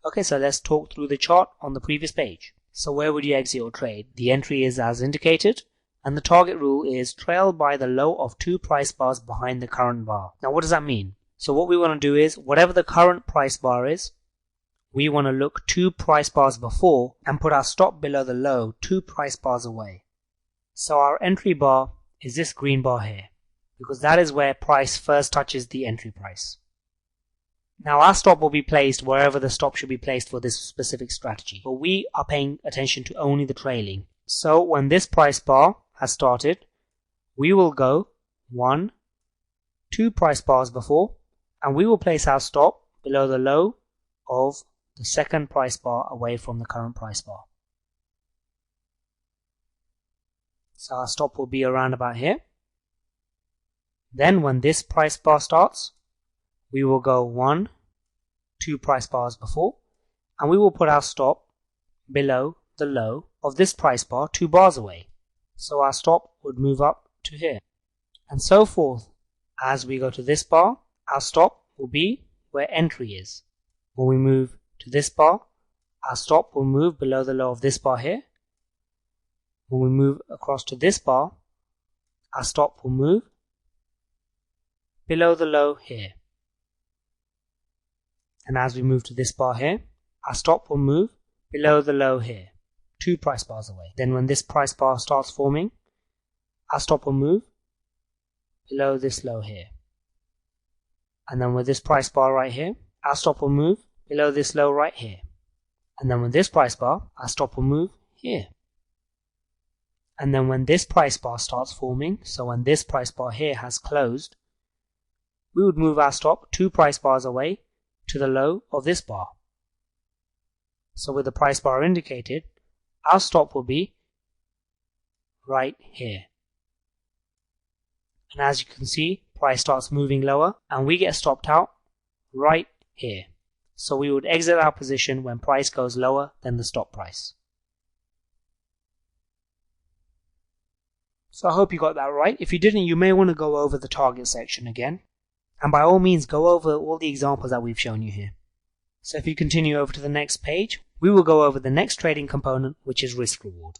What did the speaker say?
Okay, so let's talk through the chart on the previous page. So where would you exit your trade? The entry is as indicated, and the target rule is trail by the low of 2 price bars behind the current bar. Now what does that mean? So what we want to do is, whatever the current price bar is, we want to look 2 price bars before and put our stop below the low 2 price bars away. So our entry bar is this green bar here, because that is where price first touches the entry price. Now our stop will be placed wherever the stop should be placed for this specific strategy, but we are paying attention to only the trailing. So when this price bar has started, we will go 1, 2 price bars before, and we will place our stop below the low of the second price bar away from the current price bar. So our stop will be around about here. Then when this price bar starts, we will go 1, 2 price bars before, and we will put our stop below the low of this price bar 2 bars away. So our stop would move up to here. And so forth. As we go to this bar, our stop will be where entry is. When we move to this bar, our stop will move below the low of this bar here. When we move across to this bar, our stop will move below the low here. And as we move to this bar here, our stop will move below the low here, 2 price bars away. Then when this price bar starts forming, our stop will move below this low here. And then with this price bar right here, our stop will move below this low right here. And then with this price bar, our stop will move here. And then when this price bar starts forming, so when this price bar here has closed, we would move our stop 2 price bars away to the low of this bar. So with the price bar indicated, our stop will be right here. And as you can see, price starts moving lower and we get stopped out right here. So we would exit our position when price goes lower than the stop price. So I hope you got that right. If you didn't, you may want to go over the target section again. And by all means, go over all the examples that we've shown you here. So if you continue over to the next page, we will go over the next trading component, which is risk reward.